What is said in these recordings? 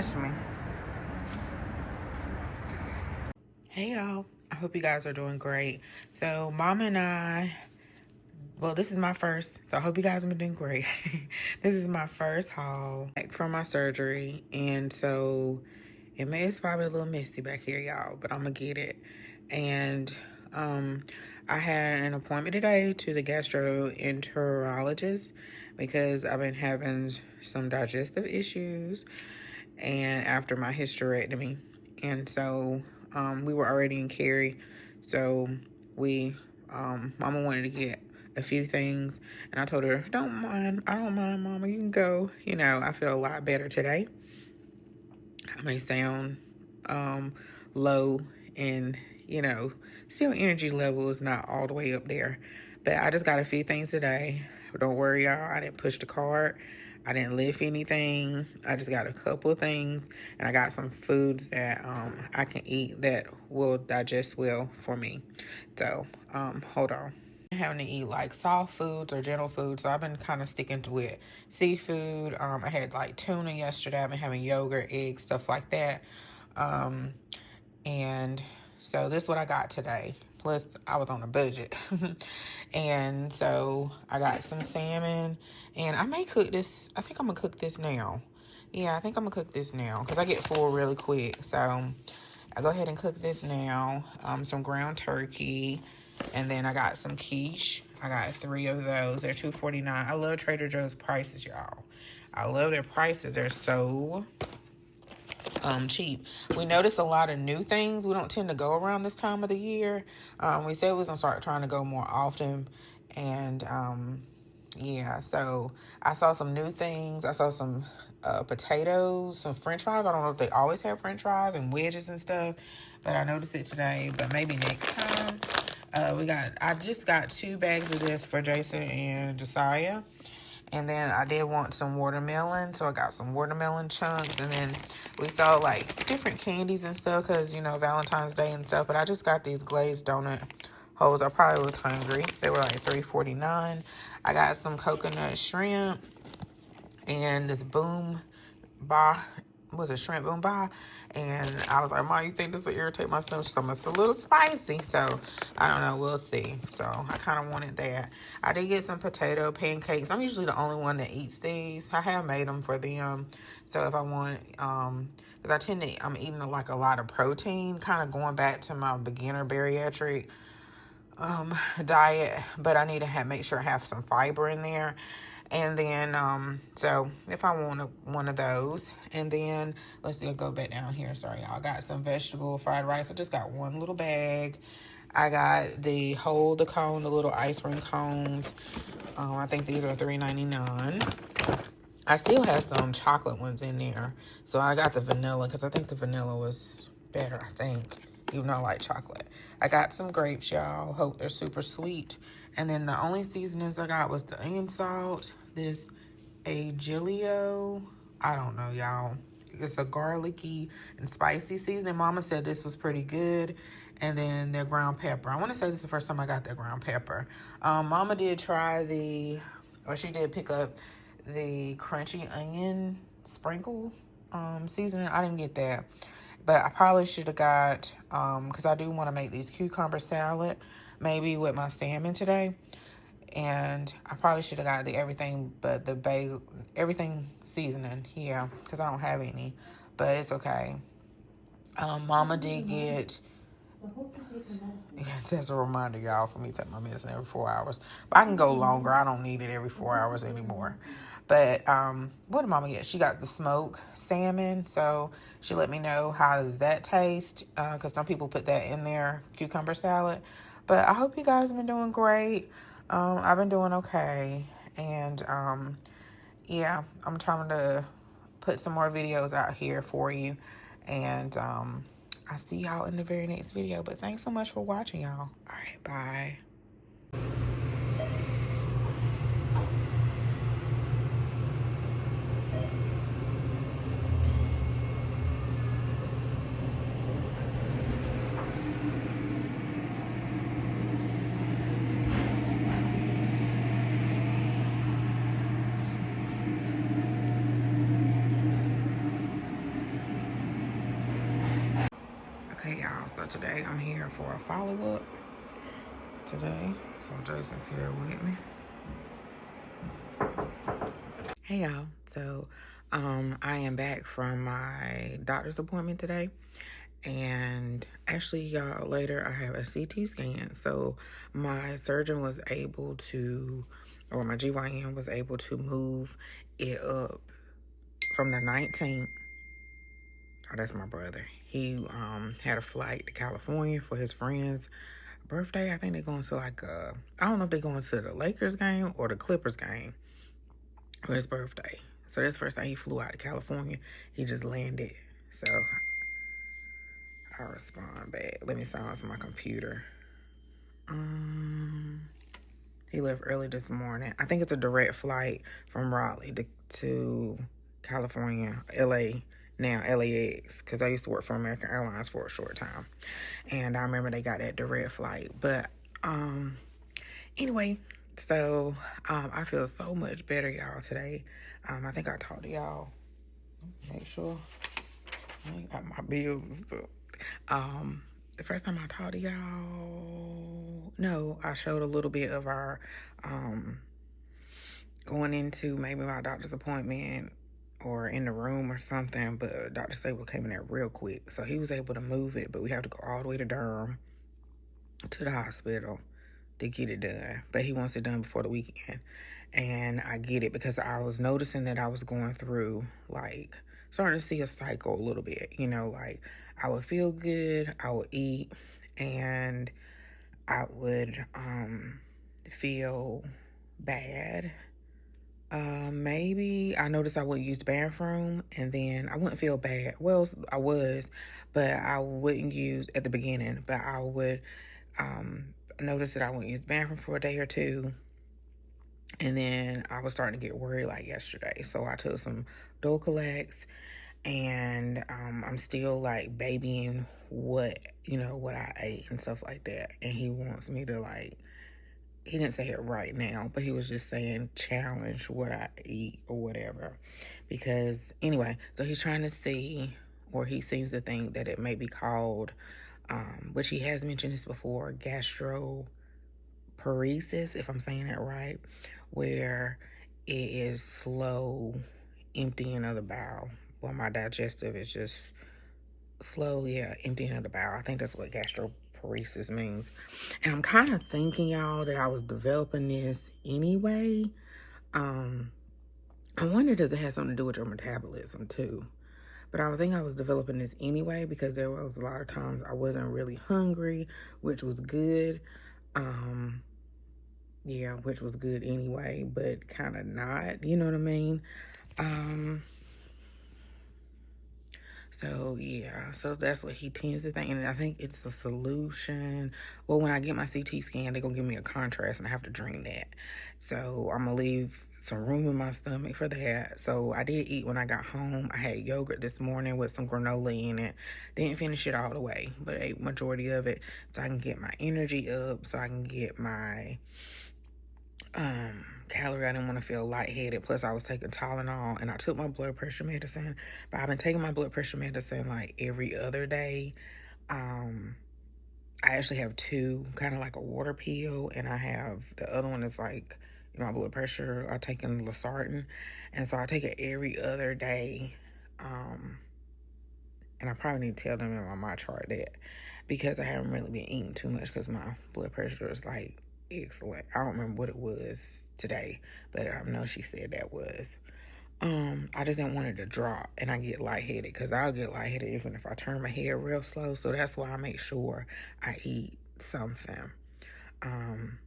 pinch me. Hey y'all, I hope you guys are doing great. So Mama and I, well, this is my first, so I hope you guys have been doing great. This is my first haul back from my surgery, and so it's probably a little messy back here, y'all, but I'm gonna get it. And I had an appointment today to the gastroenterologist because I've been having some digestive issues and after my hysterectomy. And so we were already in Cary, so Mama wanted to get a few things, and I told her, I don't mind, Mama, you can go. I feel a lot better today. I may sound low, and still energy level is not all the way up there, but I just got a few things today. Don't worry, y'all, I didn't push the cart, I didn't lift anything. I just got a couple of things, and I got some foods that I can eat that will digest well for me. So hold on. I'm having to eat like soft foods or gentle foods, so I've been kind of sticking to it. Seafood, I had like tuna yesterday. I've been having yogurt, eggs, stuff like that. And so this is what I got today. Plus, I was on a budget. And so I got some salmon, and I may cook this. I think I'm gonna cook this now. Yeah, I think I'm gonna cook this now because I get full really quick. So I go ahead and cook this now. Some ground turkey, and then I got some quiche. I got 3 of those. They're $2.49. I love Trader Joe's prices, y'all. I love their prices. They're so cheap. We noticed a lot of new things. We don't tend to go around this time of the year. We said we was gonna start trying to go more often, and yeah, so I saw some new things. I saw some potatoes, some french fries. I don't know if they always have french fries and wedges and stuff, but I noticed it today. But maybe next time. I just got 2 bags of this for Jason and Josiah. And then I did want some watermelon, so I got some watermelon chunks. And then we saw like different candies and stuff because, Valentine's Day and stuff. But I just got these glazed donut holes. I probably was hungry. They were like $3.49. I got some coconut shrimp and this boom ba. Was it shrimp boom ba? And I was like, Mom, you think this will irritate my stomach? So it's a little spicy. So I don't know. We'll see. So I kind of wanted that. I did get some potato pancakes. I'm usually the only one that eats these. I have made them for them. So if I want, because I'm eating like a lot of protein, kind of going back to my beginner bariatric diet, but I need to make sure I have some fiber in there. And then, so if I want one of those, and then let's see, I'll go back down here. Sorry, y'all. I got some vegetable fried rice. I just got one little bag. I got the cone, the little ice cream cones. I think these are $3.99. I still have some chocolate ones in there. So I got the vanilla because I think the vanilla was better, I think, even though I like chocolate. I got some grapes, y'all. Hope they're super sweet. And then the only seasonings I got was the onion salt, this agilio, I don't know, y'all. It's a garlicky and spicy seasoning. Mama said this was pretty good. And then their ground pepper. I want to say this is the first time I got their ground pepper. Mama did try she did pick up the crunchy onion sprinkle seasoning. I didn't get that. But I probably should have got, because I do want to make these cucumber salad, maybe with my salmon today. And I probably should have got the everything but the everything seasoning, yeah, because I don't have any. But it's okay. Mama did get, just a reminder, y'all, for me to take my medicine every 4 hours. But I can go longer. I don't need it every 4 hours anymore. But what did Mama get? She got the smoked salmon. So she let me know how does that taste, because some people put that in their cucumber salad. But I hope you guys have been doing great. I've been doing okay. And yeah, I'm trying to put some more videos out here for you. And I'll see y'all in the very next video. But thanks so much for watching, y'all. All right, bye. So today I'm here for a follow-up today. So Jason's here with me. Hey y'all. So I am back from my doctor's appointment today. And actually, y'all, later I have a CT scan. So my surgeon was able to, or my GYN was able to move it up from the 19th. Oh, that's my brother. He had a flight to California for his friend's birthday. I think they're going to like I don't know if they're going to the Lakers game or the Clippers game for his birthday. So that's the first time he flew out to California. He just landed. So I'll respond back. Let me silence my computer. He left early this morning. I think it's a direct flight from Raleigh to California, LA, now LAX, because I used to work for American Airlines for a short time. And I remember they got that direct flight. But anyway, so I feel so much better, y'all, today. I think I talked to y'all. Make sure I ain't got my bills and stuff. The first time I talked to y'all, no, I showed a little bit of our going into maybe my doctor's appointment or in the room or something, but Dr. Sable came in there real quick. So he was able to move it, but we have to go all the way to Durham to the hospital to get it done. But he wants it done before the weekend. And I get it because I was noticing that I was going through, like, starting to see a cycle a little bit, you know, like I would feel good, I would eat, and I would feel bad. Maybe I noticed I would use the bathroom and then I wouldn't feel bad. Well, I was, but I wouldn't use at the beginning, but I would notice that I wouldn't use the bathroom for a day or two. And then I was starting to get worried like yesterday. So I took some Docalax and I'm still like babying what I ate and stuff like that. And he wants me to like, he didn't say it right now, but he was just saying challenge what I eat or whatever. Because anyway, so he's trying to see, or he seems to think that it may be called, which he has mentioned this before, gastroparesis, if I'm saying that right, where it is slow emptying of the bowel. Well, my digestive is just slow, emptying of the bowel. I think that's what gastroparesis means. And I'm kind of thinking, y'all, that I was developing this anyway. I wonder, does it have something to do with your metabolism too? But I think I was developing this anyway because there was a lot of times I wasn't really hungry, which was good. Which was good anyway, but kind of not, you know what I mean? So that's what he tends to think, and I think it's a solution. Well, when I get my CT scan, they're gonna give me a contrast, and I have to drink that. So I'm gonna leave some room in my stomach for that. So I did eat when I got home. I had yogurt this morning with some granola in it. Didn't finish it all the way, but ate majority of it so I can get my energy up, so I can get my calorie. I didn't want to feel lightheaded. Plus, I was taking Tylenol and I took my blood pressure medicine. But I've been taking my blood pressure medicine like every other day. I actually have two, kind of like a water pill, and I have the other one is like my blood pressure. I take in Losartan, and so I take it every other day. And I probably need to tell them in my chart that because I haven't really been eating too much because my blood pressure is like excellent. I don't remember what it was today, but I know she said that was. I just didn't want it to drop and I get lightheaded because I'll get lightheaded even if I turn my head real slow. So that's why I make sure I eat something. And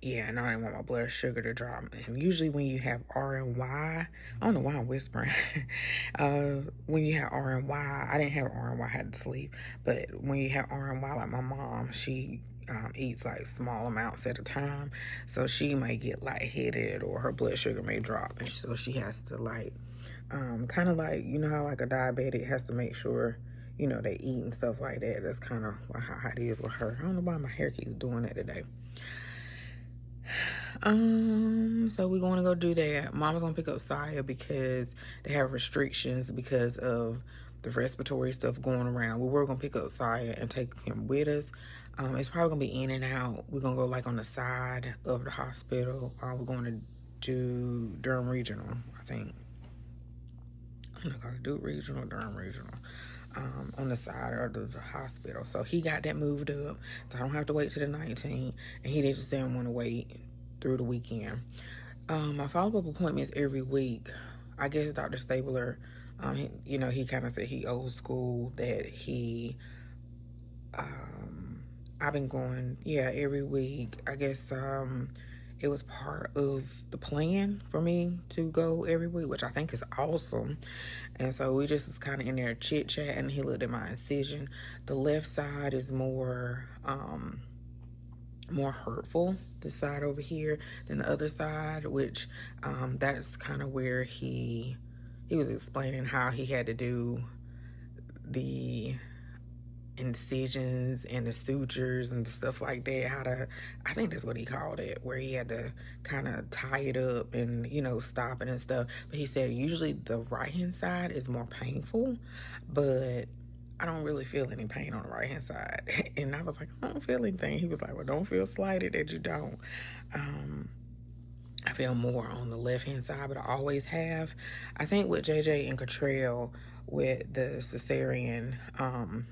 I didn't want my blood sugar to drop. And usually when you have RNY, I don't know why I'm whispering. When you have RNY, I didn't have RNY, I had to sleep. But when you have RNY, like my mom, she eats like small amounts at a time. So she might get lightheaded or her blood sugar may drop. And so she has to like, kind of like, you know how like a diabetic has to make sure, they eat and stuff like that. That's kind of how it is with her. I don't know why my hair keeps doing that today. So we're going to go do that. Mama's gonna pick up Saya because they have restrictions because of the respiratory stuff going around. We were going to pick up Saya and take him with us. It's probably going to be in and out. We're going to go like on the side of the hospital. We're going to do Durham Regional, I think. I'm not going to do Durham Regional. On the side of the hospital. So he got that moved up. So I don't have to wait till the 19th. And he just didn't want to wait through the weekend. My follow-up appointments every week. I guess Dr. Stabler, he kind of said he old school, that I've been going, every week. I guess it was part of the plan for me to go every week, which I think is awesome. And so we just was kind of in there chit-chat, and he looked at my incision. The left side is more hurtful, this side over here, than the other side, which that's kind of where he was explaining how he had to do the incisions and the sutures and stuff like that, I think that's what he called it, where he had to kind of tie it up and stop it and stuff. But he said usually the right hand side is more painful, but I don't really feel any pain on the right hand side. And I was like, I don't feel anything. He was like, well, don't feel slighted that you don't. I feel more on the left hand side, but I always have. I think with JJ and Cottrell, with the cesarean,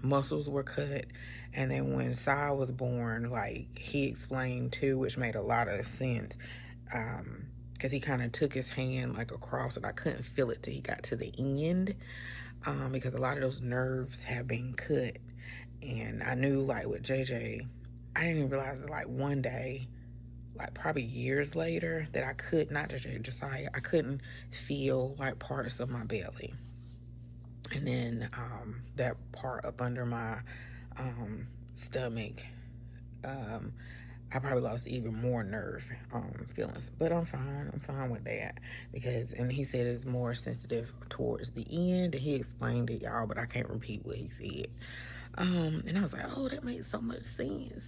muscles were cut, and then when Sai was born, like he explained too, which made a lot of sense, because he kind of took his hand like across, and I couldn't feel it till he got to the end, because a lot of those nerves have been cut. And I knew, like with JJ, I didn't even realize that, like one day, like probably years later, that I could not just Josiah, I couldn't feel like parts of my belly. And then that part up under my stomach, I probably lost even more nerve feelings. But I'm fine with that, because, and he said it's more sensitive towards the end, and he explained it, y'all, but I can't repeat what he said. And I was like, oh, that makes so much sense.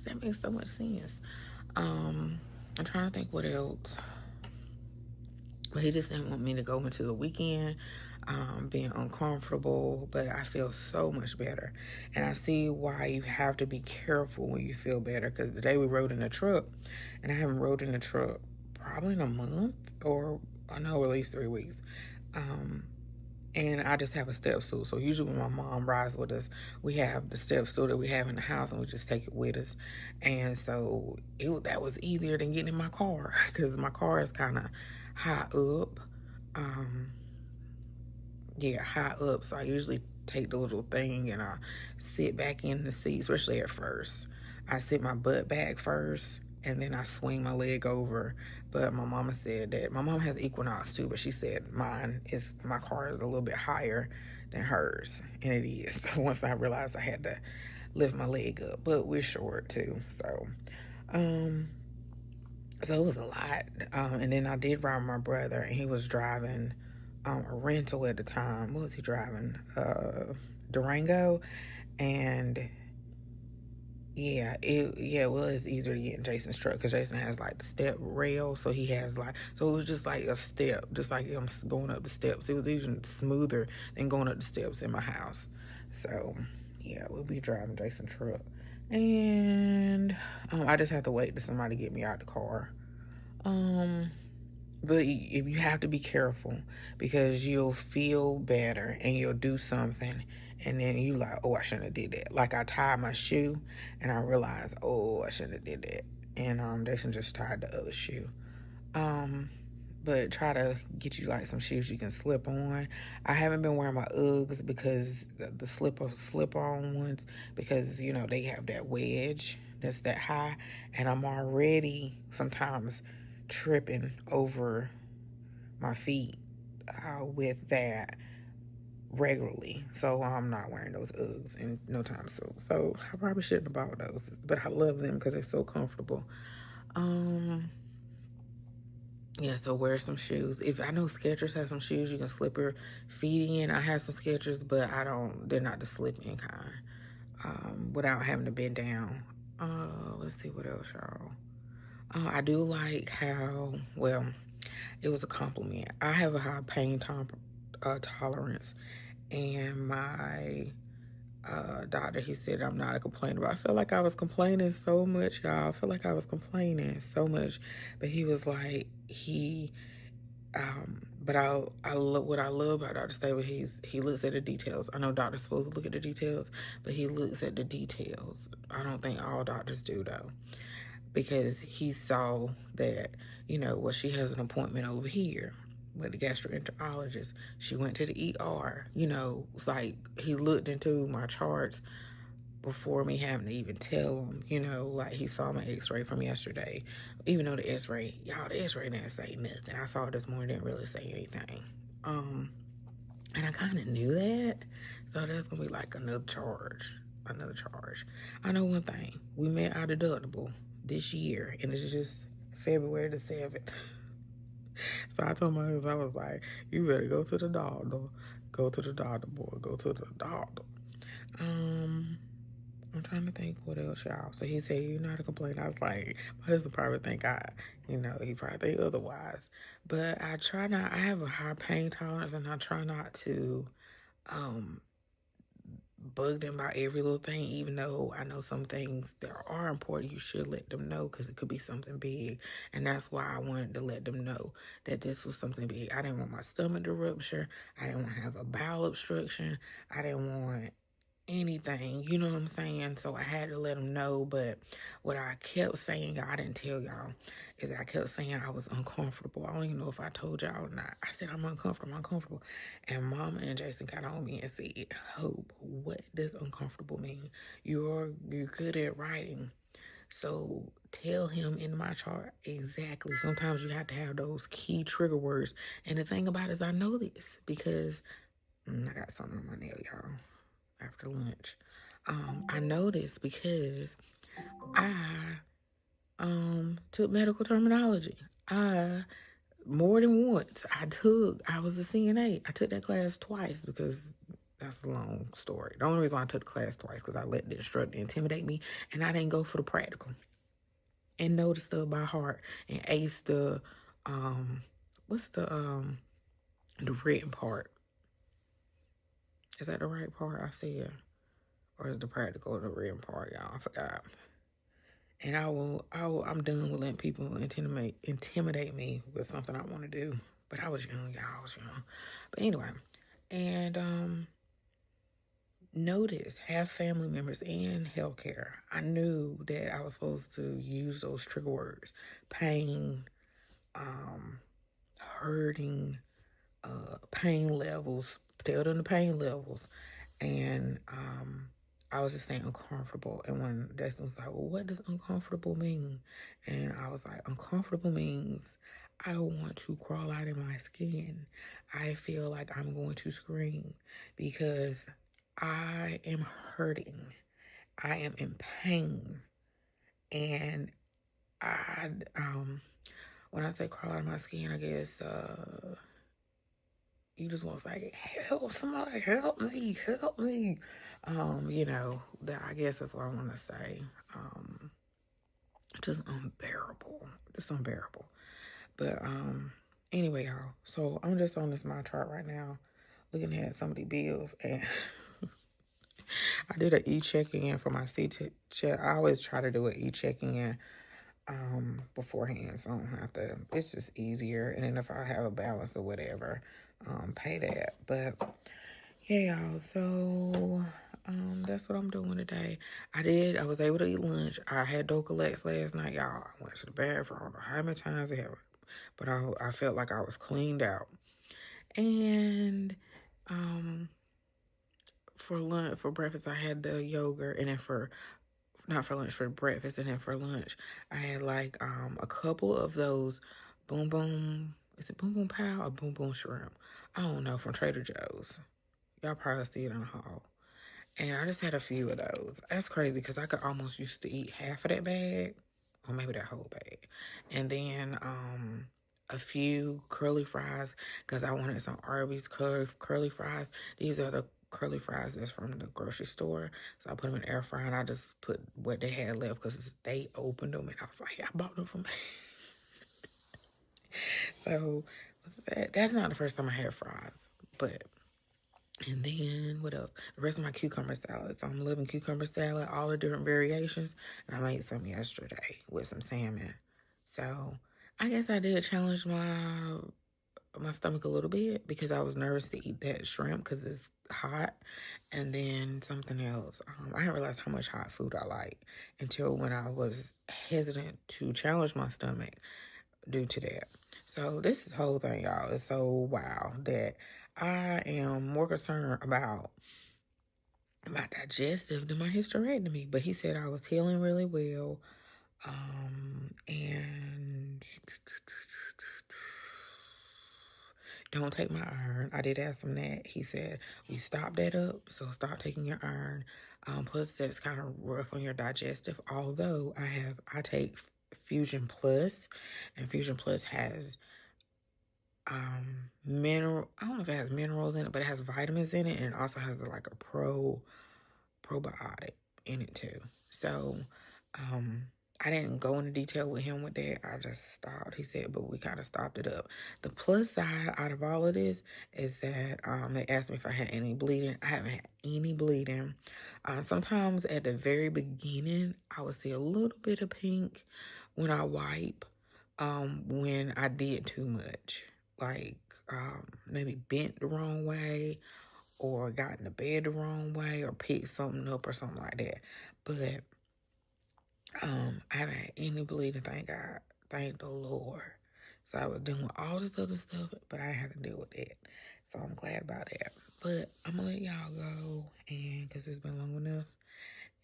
I'm trying to think what else. But he just didn't want me to go into the weekend being uncomfortable, but I feel so much better. And I see why you have to be careful when you feel better, because the day we rode in the truck, and I haven't rode in the truck probably in a month, or I know at least 3 weeks. And I just have a step stool. So usually when my mom rides with us, we have the step stool that we have in the house, and we just take it with us. And so that was easier than getting in my car, because my car is kind of high up. High up. So I usually take the little thing and I sit back in the seat, especially at first. I sit my butt back first, and then I swing my leg over. But my mama said that, my mom has Equinox too, but she said my car is a little bit higher than hers, and it is. So once I realized I had to lift my leg up, but we're short too, so it was a lot. And then I did ride with my brother, and he was driving a rental at the time. What was he driving? Durango. And it was easier to get in Jason's truck, because Jason has like the step rail, so he has so it was just like a step, just like him going up the steps. It was even smoother than going up the steps in my house. So we'll be driving Jason's truck, and I just have to wait for somebody to get me out the car. But if you have to be careful, because you'll feel better and you'll do something, and then you like, oh, I shouldn't have did that. Like I tied my shoe, and I realized, oh, I shouldn't have did that. And Jason just tied the other shoe. But try to get you like some shoes you can slip on. I haven't been wearing my Uggs, because the slip-on ones, because they have that wedge that's that high, and I'm already sometimes tripping over my feet with that regularly. So I'm not wearing those Uggs in no time soon. So I probably shouldn't have bought those, but I love them because they're so comfortable. So wear some shoes. If I know Skechers has some shoes you can slip your feet in. I have some Skechers, but they're not the slip-in kind, without having to bend down. Let's see what else, y'all. I do like how, well, it was a compliment. I have a high pain tolerance, And my doctor, he said I'm not a complainer, but I feel like I was complaining so much, y'all. I feel like I was complaining so much, but he was like, but I love what I love about Dr. Stable. He looks at the details. I know doctors supposed to look at the details, but he looks at the details. I don't think all doctors do though, because he saw that, well, she has an appointment over here with the gastroenterologist. She went to the ER. It's like he looked into my charts before me having to even tell him, like he saw my x-ray from yesterday. Even though the x-ray didn't say nothing. I saw it this morning, didn't really say anything. And I kind of knew that. So that's going to be like another charge. I know one thing. We met our deductible this year, and it's just February the 7th. So I told my husband, I was like, you better go to the doctor. Go to the doctor, boy. Go to the doctor. I'm trying to think what else, y'all. So he said, you're not a complaint. I was like, my husband probably think he probably think otherwise. But I try not, I have a high pain tolerance, and I try not to bug them about every little thing, even though I know some things that are important, you should let them know, because it could be something big. And that's why I wanted to let them know that this was something big. I didn't want my stomach to rupture. I didn't want to have a bowel obstruction. I didn't want anything, you know what I'm saying? So I had to let them know. But what I kept saying, I didn't tell y'all, is that I kept saying I was uncomfortable. I don't even know if I told y'all or not. I said I'm uncomfortable. And Mama and Jason got on me and said, Hope, what does uncomfortable mean? You're good at writing, so tell him in my chart exactly. Sometimes you have to have those key trigger words. And the thing about it is, I know this because I got something on my nail, y'all, after lunch. I know this because I took medical terminology. More than once, I was a CNA. I took that class twice because that's a long story. The only reason why I took the class twice because I let the instructor intimidate me, and I didn't go for the practical and know the stuff by heart and ace the what's the written part. Is that the right part I said? Or is the practical the written part, y'all? I forgot. And I'm done with letting people intimidate me with something I want to do. But I was young, y'all. I was young. But anyway, and notice, have family members in healthcare. I knew that I was supposed to use those trigger words: pain, hurting, pain levels. Tell them the pain levels. And I was just saying uncomfortable. And when Dustin was like, well, what does uncomfortable mean? And I was like, uncomfortable means I want to crawl out of my skin. I feel like I'm going to scream because I am hurting. I am in pain. And when I say crawl out of my skin, I guess you just want to say, help somebody, help me. That I guess that's what I want to say. Just unbearable. But anyway, y'all. So I'm just on this my chart right now, looking at some of the bills, and I did an e-check-in for my check. I always try to do an e-check-in beforehand, so I don't have to. It's just easier, and then if I have a balance or whatever, pay that. But yeah, y'all, so that's what I'm doing today. I was able to eat lunch. I had Docalex last night, y'all. I went to the bathroom. I don't know how many times it happened, but I felt like I was cleaned out. And for breakfast I had the yogurt, and then not for lunch, for breakfast, and then for lunch I had like a couple of those boom boom, is it boom boom pow or boom boom shrimp? I don't know, from Trader Joe's. Y'all probably see it in the haul. And I just had a few of those. That's crazy because I could almost used to eat half of that bag, or maybe that whole bag. And then a few curly fries because I wanted some Arby's curly fries. These are the curly fries that's from the grocery store. So I put them in the air fryer, and I just put what they had left because they opened them, and I was like, I bought them from. So that's not the first time I had fries, but And then what else? The rest of my cucumber salad. So I'm loving cucumber salad, all the different variations. And I made some yesterday with some salmon. So I guess I did challenge my stomach a little bit because I was nervous to eat that shrimp because it's hot. And then something else. I didn't realize how much hot food I like until when I was hesitant to challenge my stomach due to that. So this whole thing, y'all, is so wild that I am more concerned about my digestive than my hysterectomy. But he said I was healing really well. And don't take my iron. I did ask him that. He said, we stopped that up, so stop taking your iron. Plus, that's kind of rough on your digestive. Although I take Fusion Plus, and Fusion Plus has mineral. I don't know if it has minerals in it, but it has vitamins in it, and it also has like a probiotic in it too. So, I didn't go into detail with him with that. I just stopped. He said, but we kind of stopped it up. The plus side out of all of this is that they asked me if I had any bleeding. I haven't had any bleeding. Sometimes at the very beginning, I would see a little bit of pink when I wipe, when I did too much. Like maybe bent the wrong way or got in the bed the wrong way or picked something up or something like that. But I haven't had any bleeding, thank God. Thank the Lord. So I was dealing with all this other stuff, but I didn't have to deal with that. So I'm glad about that. But I'm going to let y'all go, and because it's been long enough.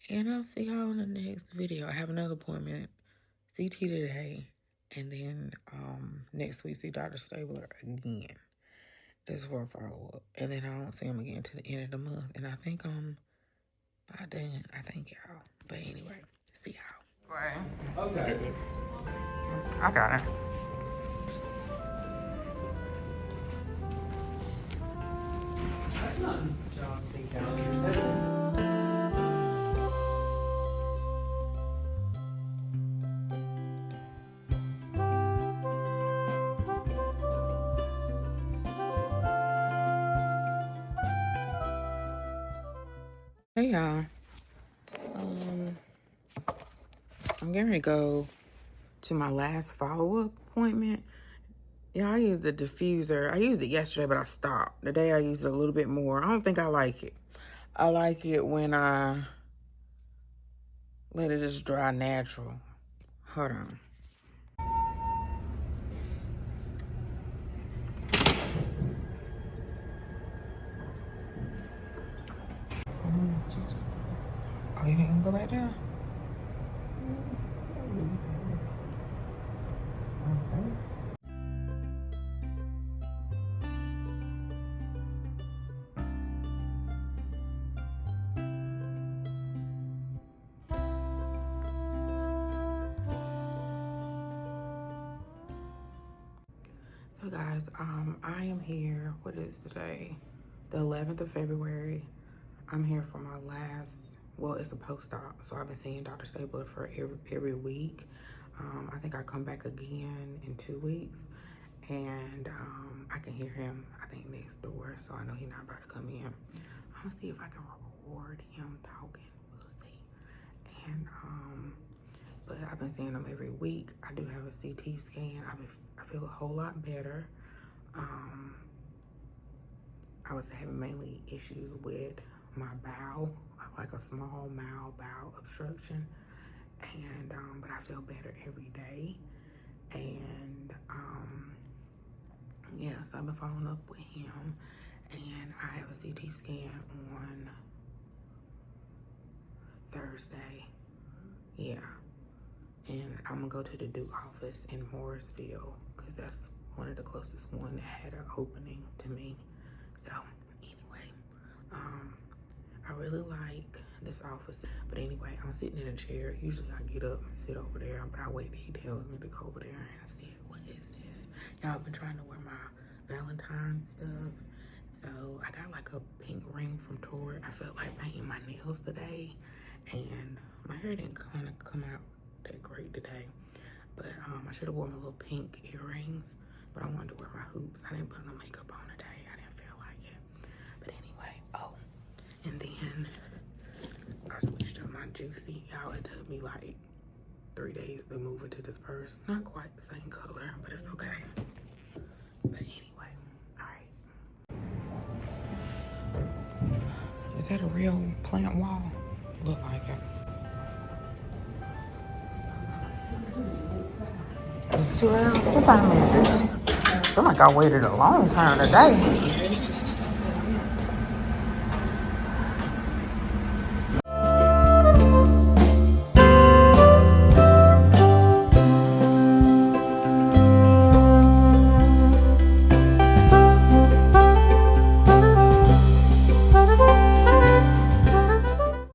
And I'll see y'all in the next video. I have another appointment, CT today, and then next week see Dr. Stabler again. This for a follow-up. And then I don't see him again to the end of the month. And I think I'm done. I think y'all. But anyway, see y'all. Right. Okay. I got it. That's not John State down here. Hey y'all. I'm getting ready to go to my last follow-up appointment. Yeah, I used the diffuser. I used it yesterday, but I stopped. Today I used it a little bit more. I don't think I like it. I like it when I let it just dry natural. Hold on. Oh, you ain't gonna go back down? So guys, I am here. What is today? The 11th of February. I'm here for my last, well, it's a post-op. So I've been seeing Dr. Stabler for every week. I think I come back again in 2 weeks. And I can hear him, I think, next door. So I know he's not about to come in. I'm gonna see if I can record him talking. We'll see. And but I've been seeing him every week. I do have a CT scan. I feel a whole lot better. I was having mainly issues with my bowel, like a small bowel obstruction. And but I feel better every day. And yeah, so I've been following up with him, and I have a CT scan on Thursday. Yeah. And I'm gonna go to the Duke office in Mooresville because that's one of the closest one that had an opening to me. So anyway, I really like this office. But anyway, I'm sitting in a chair. Usually I get up and sit over there, but I wait till he tells me to go over there and see what is this. Y'all been trying to wear my Valentine's stuff. So I got like a pink ring from Torrid. I felt like painting my nails today, and my hair didn't kind of come out that great today. But I should have worn my little pink earrings, but I wanted to wear my hoops. I didn't put no makeup on today. I didn't feel like it. But anyway, And then I switched up my juicy. Y'all, it took me like 3 days to move into this purse. Not quite the same color, but it's okay. But anyway, all right. Is that a real plant wall? Look like it. It's 2 hours. What time is it? Seems like I waited a long time today.